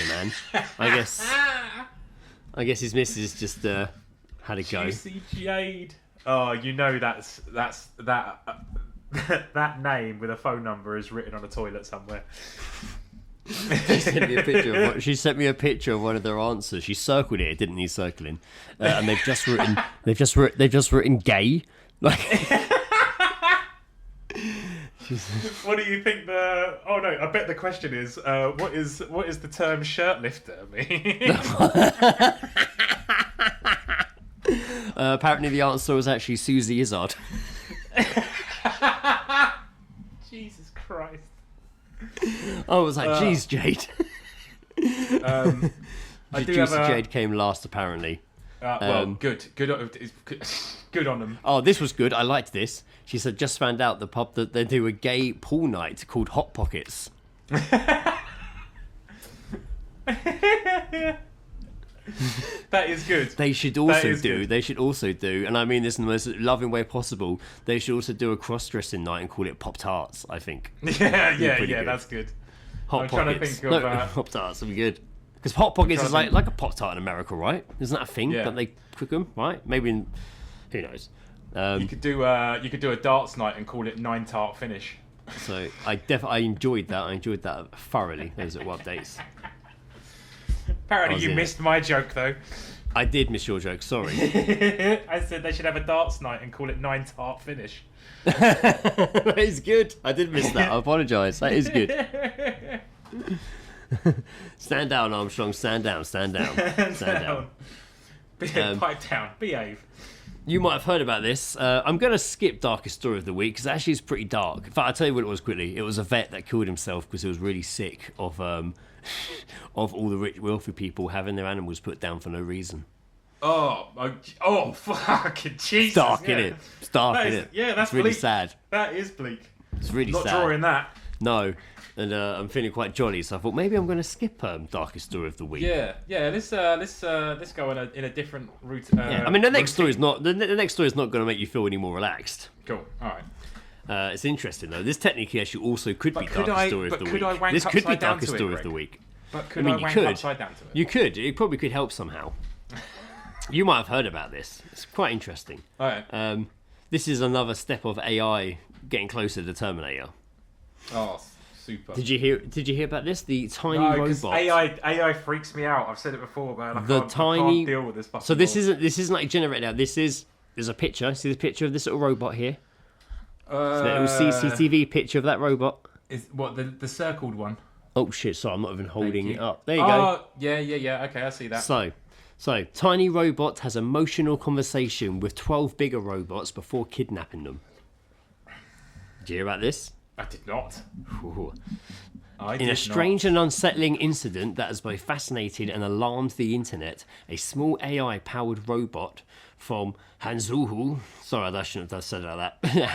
man. I guess his missus just had a go. Juicy Jade. Oh, you know that that name with a phone number is written on a toilet somewhere. She sent me a picture of one of their answers. She circled it. It didn't need circling, and they've just written gay. Like, what do you think the? Oh no! I bet the question is, what is the term shirt lifter mean? Apparently, the answer was actually Susie Izzard. Jesus Christ! I was like, "Geez, Jade." Juicy Jade came last, apparently. Good on them. Oh, this was good. I liked this. She said, just found out the pub that they do a gay pool night called Hot Pockets. That is good. They should also do, and I mean this in the most loving way possible, they should also do a cross-dressing night and call it Pop-Tarts, I think. Yeah, good. that's good. Hot I'm Pockets. trying to think of... Pop-Tarts would be good. Because Hot Pockets is like a Pop-Tart in America, right? Isn't that a thing that they cook them, right? Maybe, who knows? You could do a darts night and call it 9-tart finish. So I enjoyed that. I enjoyed that thoroughly. Those little updates. Apparently you missed my joke though. I did miss your joke, sorry. I said they should have a darts night and call it 9-tart finish. That is good. I did miss that. I apologise. That is good. Stand down, Armstrong. Stand down. Stand down. Stand down. Pipe down. Behave. You might have heard about this. I'm going to skip Darkest Story of the Week because actually it's pretty dark. In fact, I'll tell you what it was quickly. It was a vet that killed himself because he was really sick of all the rich, wealthy people having their animals put down for no reason. Oh, fucking Jesus. It's dark, innit? It's dark, innit? Yeah, that's it's really bleak. sad. That is bleak. It's really Not sad. drawing that. No. And I'm feeling quite jolly, so I thought maybe I'm going to skip Darkest Story of the Week. Yeah. Let's go in a different route. I mean, the next story is not going to make you feel any more relaxed. Cool. All right. It's interesting though. This technically actually also could be Darkest Story of the Week. This could be Darkest Story of the Week. But could I wank upside down to it? You could. It probably could help somehow. You might have heard about this. It's quite interesting. All right. This is another step of AI getting closer to Terminator. Oh, super. Did you hear about this? The tiny robot. AI freaks me out. I've said it before, man. I can't deal with this. So this isn't like generated out. There's a picture. See the picture of this little robot here. So that little CCTV picture of that robot. Is what the circled one? Oh shit! Sorry, I'm not even holding it up. There you go. Yeah. Okay, I see that. So tiny robot has emotional conversation with 12 bigger robots before kidnapping them. Did you hear about this? I did not. Ooh. In a strange and unsettling incident that has both fascinated and alarmed the internet, a small AI-powered robot from Hanzhou, sorry, I shouldn't have said it like that.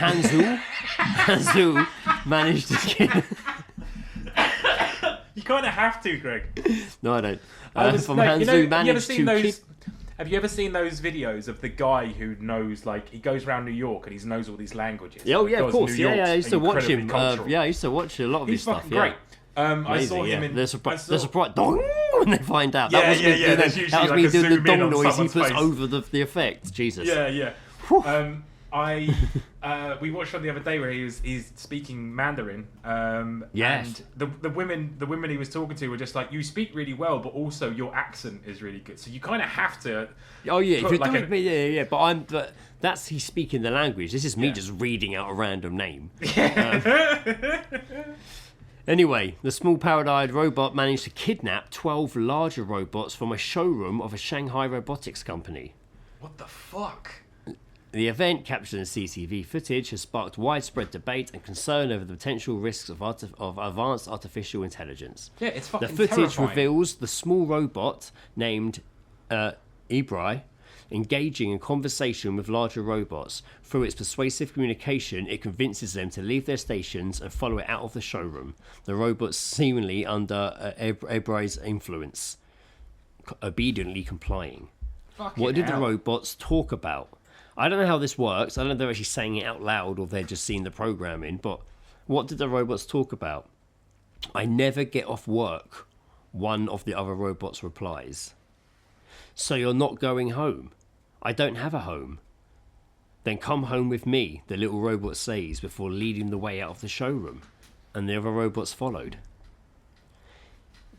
Hanzhou managed to get... You kind of have to, Greg. No, I don't. Hanzhou managed to... Have you ever seen those videos of the guy who knows, like, he goes around New York and he knows all these languages? Oh, yeah, of course. New York's I used to watch him. incredibly cultural. I used to watch a lot of his stuff. He's fucking great. I saw Amazing, him in. There's a I saw- surprise dong when they find out. Yeah, That was me doing, there's that usually was like me a doing the zoom in dong on noise he someone's puts face. over the effect. Jesus. Yeah. We watched one the other day where he's speaking Mandarin. Yes. And the women he was talking to were just like, you speak really well, but also your accent is really good. So you kind of have to. Oh yeah, if put you're like doing yeah. But that's he's speaking the language. This is me just reading out a random name. Anyway, the small powdered-eyed robot managed to kidnap 12 larger robots from a showroom of a Shanghai robotics company. What the fuck? The event, captured in CCTV footage, has sparked widespread debate and concern over the potential risks of advanced artificial intelligence. Yeah, it's fucking The footage terrifying. reveals the small robot named Ibrai engaging in conversation with larger robots. Through its persuasive communication, it convinces them to leave their stations and follow it out of the showroom. The robots, seemingly under Ibrai's influence, obediently complying. Fucking What did the hell. robots talk about? I don't know how this works. I don't know if they're actually saying it out loud or they're just seeing the programming, but what did the robots talk about? I never get off work, one of the other robots replies. So you're not going home? I don't have a home. Then come home with me, the little robot says before leading the way out of the showroom, and the other robots followed.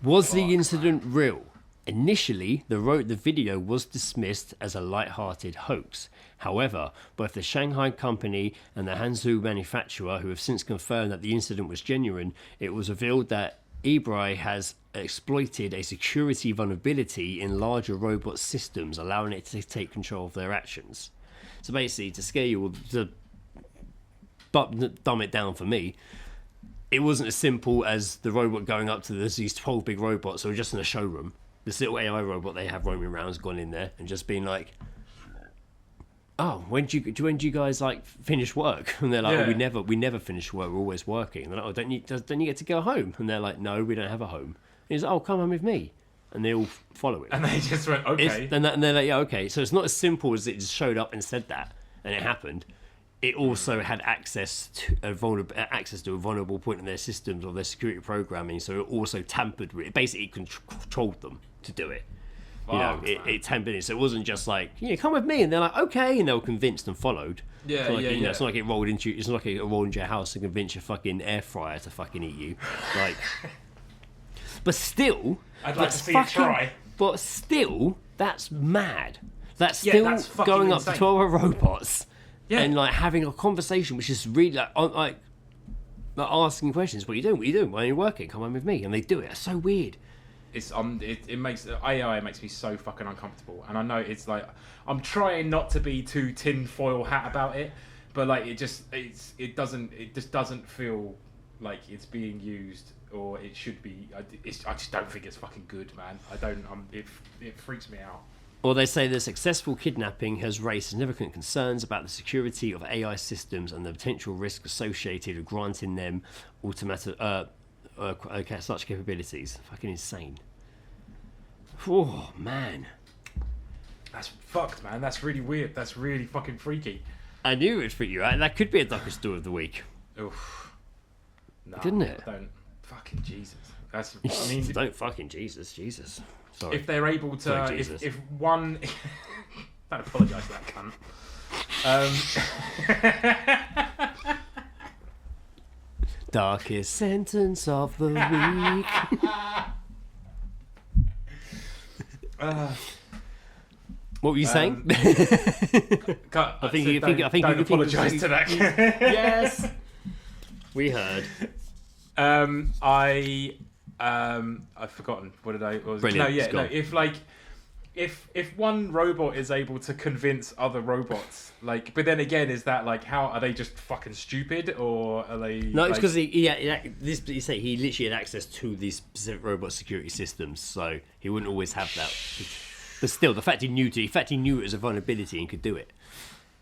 Was the incident real? Initially, the video was dismissed as a light-hearted hoax. However, both the Shanghai company and the Hangzhou manufacturer, who have since confirmed that the incident was genuine, it was revealed that Ibrai has exploited a security vulnerability in larger robot systems, allowing it to take control of their actions. So basically, to scare you, to dumb it down for me, it wasn't as simple as the robot going up to these 12 big robots who were just in a showroom. This little AI robot they have roaming around has gone in there and just been like, "Oh, when do you guys like finish work?" And they're like, "Oh, we never finish work. We're always working." And they're like, "Oh, don't you get to go home?" And they're like, "No, we don't have a home." And he's like, "Oh, come home with me." And they all follow it. And they just went, okay. And they're like, "Yeah, okay." So it's not as simple as it just showed up and said that and it happened. It also had access to a vulnerable point in their systems or their security programming. So it also tampered with it. Basically, controlled them to do it. You know, it tampered in. So it wasn't just like, come with me, and they're like, okay, and they were convinced and followed. Yeah, It's not like it rolled into you. It's not like it rolled into your house and convinced your fucking air fryer to fucking eat you. Like, but still, I'd like to see it try. But still, that's mad. That's Yeah, still that's fucking going up insane. to 12 robots. Yeah. And like having a conversation, which is really like asking questions. What are you doing? What are you doing? Why are you working? Come on with me. And they do it. It's so weird. It's it makes AI makes me so fucking uncomfortable, and I know it's like I'm trying not to be too tinfoil hat about it, but like it just doesn't feel like it's being used or it should be. I just don't think it's fucking good, man. It freaks me out. Or they say the successful kidnapping has raised significant concerns about the security of AI systems and the potential risk associated with granting them such capabilities. Fucking insane. Oh, man. That's fucked, man. That's really weird. That's really fucking freaky. I knew it would freak you out. That could be a Duckest Story of the Week. Oof. No, Couldn't it? Don't. Fucking Jesus. That's. I mean, Don't fucking Jesus. Sorry. if they're able to, Sorry, Jesus. if one, don't apologise for that cunt. Darkest sentence of the week. What were you saying? I think you don't apologise to that. Yes. We heard. I've forgotten. What did I? What was Brilliant. No, yeah, It's no. gone. If like, if one robot is able to convince other robots, like, but then again, is that like, how are they just fucking stupid, or are they? No, it's like, because he literally had access to these specific robot security systems, so he wouldn't always have that. But still, the fact he knew it was a vulnerability and could do it.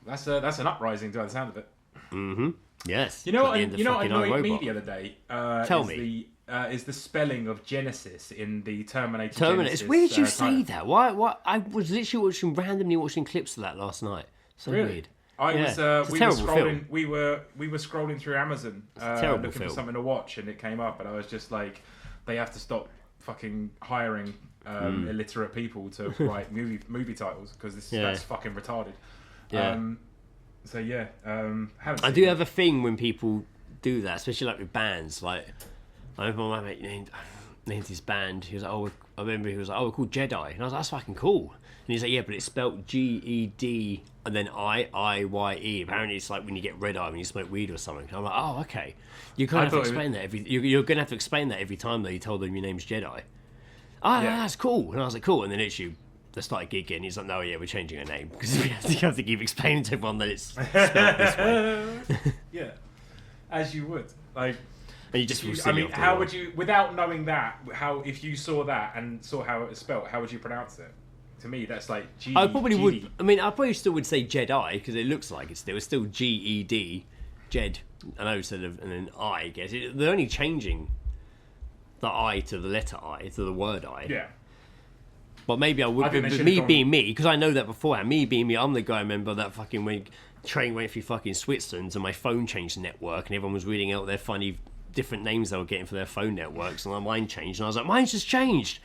that's an uprising by the sound of it. Mm-hmm. Yes. You know what? At the end of You know what fucking annoyed me iRobot. the other day? Tell is me. Is the spelling of Genesis in the Terminator? Terminator. Genesis, It's weird you say title. that. Why? I was literally randomly watching clips of that last night. So Really? weird. I Yeah. was. It's a We were terrible scrolling. film. We were scrolling through Amazon, a terrible looking film. for something to watch, and it came up, and I was just like, they have to stop fucking hiring illiterate people to write movie titles because that's fucking retarded. Yeah. So yeah, I do have a thing when people do that, especially like with bands. Like, I remember my mate named his band. He was like, I remember he was like, we're called Jedi, and I was like, that's fucking cool. And he's like, yeah, but it's spelled Ged and then Iye. Apparently, it's like when you get red eye when you smoke weed or something. And I'm like, oh, okay. You're gonna have to explain that you're gonna have to explain that every time that you told them your name's Jedi. Oh, yeah, that's cool. And I was like, cool. And then literally, they started gigging. He's like, no, yeah, we're changing our name because we have to keep explaining to everyone that it's spelled this way. Yeah, as you would. Like, and you just how would you, without knowing that, if you saw that and saw how it was spelled, how would you pronounce it? To me, that's like G. I probably would. I mean, I probably still would say Jedi because it looks like it's still Ged, Jed. I know instead of and then I. I guess they're only changing the I to the letter I to the word I. Yeah. But maybe I would. Being me, because I know that beforehand. Me being me, I'm the guy. I remember that fucking when train went through fucking Switzerland and my phone changed network and everyone was reading out their funny different names they were getting for their phone networks and mine changed and I was like, mine's just changed.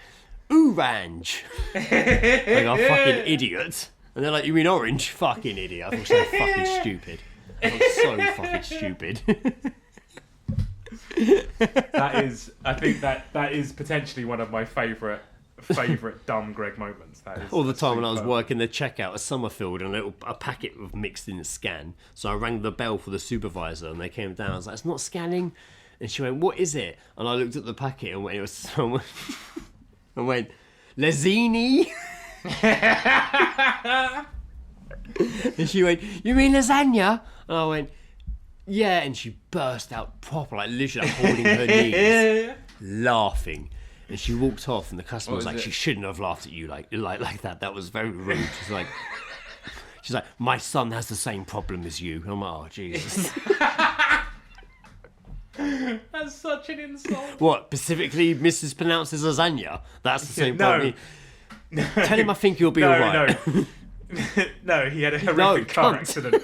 Orange. Like a fucking idiot. And they're like, you mean orange? Fucking idiot. I thought so fucking stupid. I thought so fucking stupid. I think that is potentially one of my favourite dumb Greg moments. That is all the time when I was working the checkout at Summerfield and a packet was mixed in the scan. So I rang the bell for the supervisor and they came down. I was like, it's not scanning. And she went, what is it? And I looked at the packet and it was I went, Lazzini? And she went, you mean lasagna? And I went, yeah. And she burst out proper, like literally like, holding her knees, laughing. And she walked off and the customer was like, she shouldn't have laughed at you like that. That was very rude. She's like, my son has the same problem as you. And I'm like, oh, Jesus. That's such an insult. What, specifically Mrs. pronounces lasagna? That's the same problem. No. Tell him I think you'll be alright. No, he had a horrific car accident.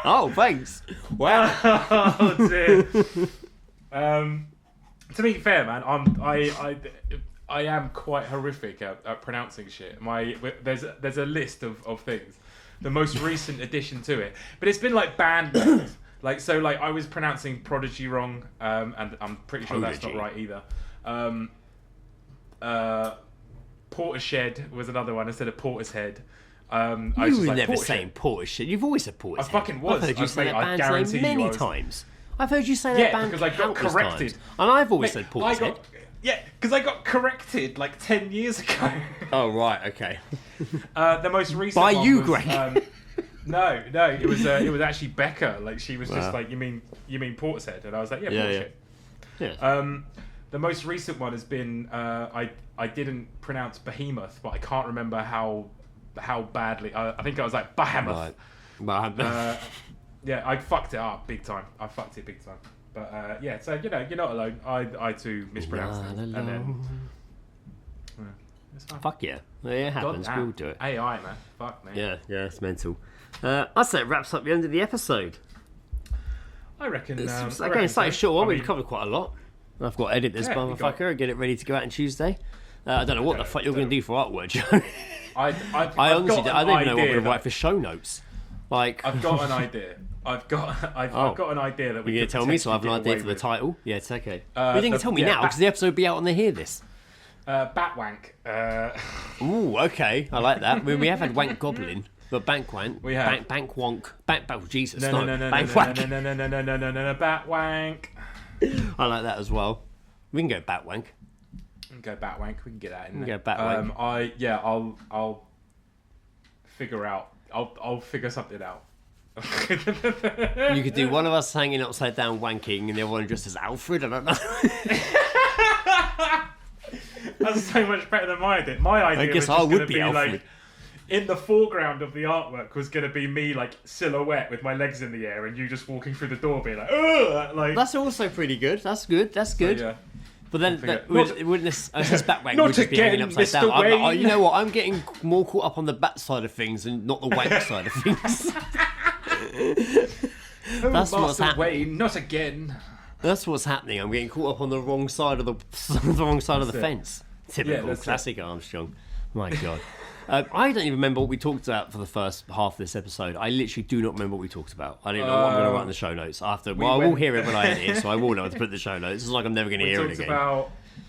Oh, thanks. Wow. Oh dear. To be fair, man, I am quite horrific at pronouncing shit. There's a list of things. The most recent addition to it, but it's been like band names. Like I was pronouncing Prodigy wrong, and I'm pretty sure that's not right either. Portishead was another one instead of Portishead. You were never saying Portishead. You've always said Portishead. I fucking was. I've heard you say that I band's name many times. I've heard you say that band because I got corrected. Times. And I've always said Portishead. Because I got corrected like 10 years ago. Oh, right, okay. The most recent by one you, was, Greg. No, it was actually Becca. Like she was just like, you mean Portishead? And I was like, yeah, Portishead. Yeah. The most recent one has been I didn't pronounce behemoth, but I can't remember how badly. I think I was like Bahammoth. Right. Yeah, I fucked it up big time. But yeah, so you're not alone. I too mispronounced it, and then it's fine. Fuck yeah, it happens. We'll do it. AI, man. Fuck man. Yeah, it's mental. I'd say it wraps up the end of the episode. I reckon. It's like a short one. We've covered quite a lot. I've got to edit this motherfucker and get it ready to go out on Tuesday. I don't know what the fuck you're going to do for artwork, Joe. I honestly don't even know what we're going to write for show notes. Like, I've got an idea. I've got an idea that we. You're going to tell me, so I have an idea for the title. Yeah, it's okay. You didn't tell me now because the episode will be out when they hear this. Batwank. Ooh, okay, I like that. I mean, we have had Wank Goblin, but Bank Wank. We have Bank Wonk. Oh, Jesus, no, Batwank. I like that as well. We can go Batwank. We can get that in there. We can go Batwank. I'll figure out. I'll figure something out. You could do one of us hanging upside down wanking, and the other one dressed as Alfred. I don't know. That's so much better than my idea. My idea I guess was I just would going to be be Alfred. like in the foreground of the artwork was going to be me like silhouette with my legs in the air, and you just walking through the door, being like, ugh, like. That's also pretty good. That's good. So, yeah. But then wouldn't this back wank Not would just be hanging again, upside Mr. down. I'm like, Wayne. you know what? I'm getting more caught up on the bat side of things and not the wank side of things. That's what's happening. Wayne, not again. That's what's happening. I'm getting caught up on the wrong side of the fence. Typical classic Armstrong. My God. I don't even remember what we talked about for the first half of this episode. I literally do not remember what we talked about. I don't know what I'm going to write in the show notes. I will hear it when I edit it, so I will know what to put in the show notes. It's like I'm never going to hear it again.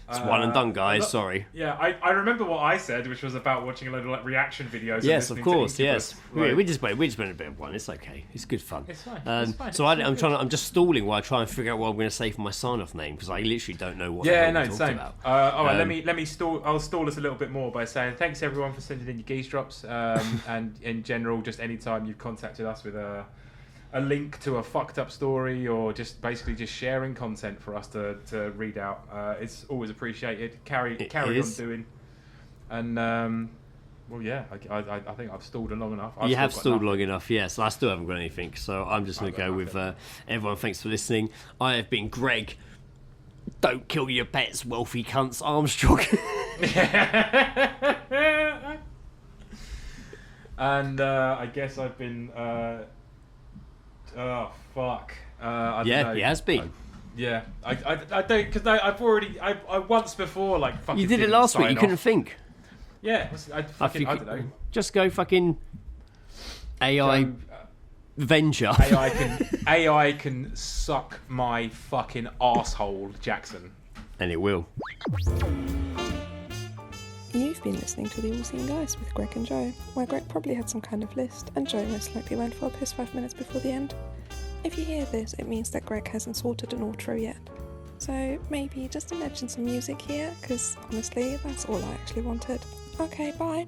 It's one and done, guys. Sorry. Yeah, I remember what I said, which was about watching a load of like reaction videos. Yes, of course. Yes, right. we just went a bit of one. It's okay. It's good fun. It's fine. So I'm just stalling while I try and figure out what I'm going to say for my sign-off name because I literally don't know what. Same. About. All right, let me stall. I'll stall us a little bit more by saying thanks everyone for sending in your geese drops. And in general, just any time you've contacted us with a link to a fucked up story or just basically just sharing content for us to read out. It's always appreciated. Carry on doing. And well, yeah, I think I've stalled long enough. You have stalled long enough, yes. I still haven't got anything, so I'm just going to go with everyone. Thanks for listening. I have been Greg. Don't kill your pets, wealthy cunts, Armstrong. And I guess I've been. Oh fuck! I don't know. He has been. I don't because I've already I once before like fucking. You did it last week. You couldn't think. Yeah, I don't know. Just go fucking AI Avenger. AI can suck my fucking asshole, Jackson. And it will. You've been listening to The All-Seeing Guys with Greg and Joe, where Greg probably had some kind of list, and Joe most likely went for a piss 5 minutes before the end. If you hear this, it means that Greg hasn't sorted an outro yet. So maybe just imagine some music here, because honestly, that's all I actually wanted. Okay, bye.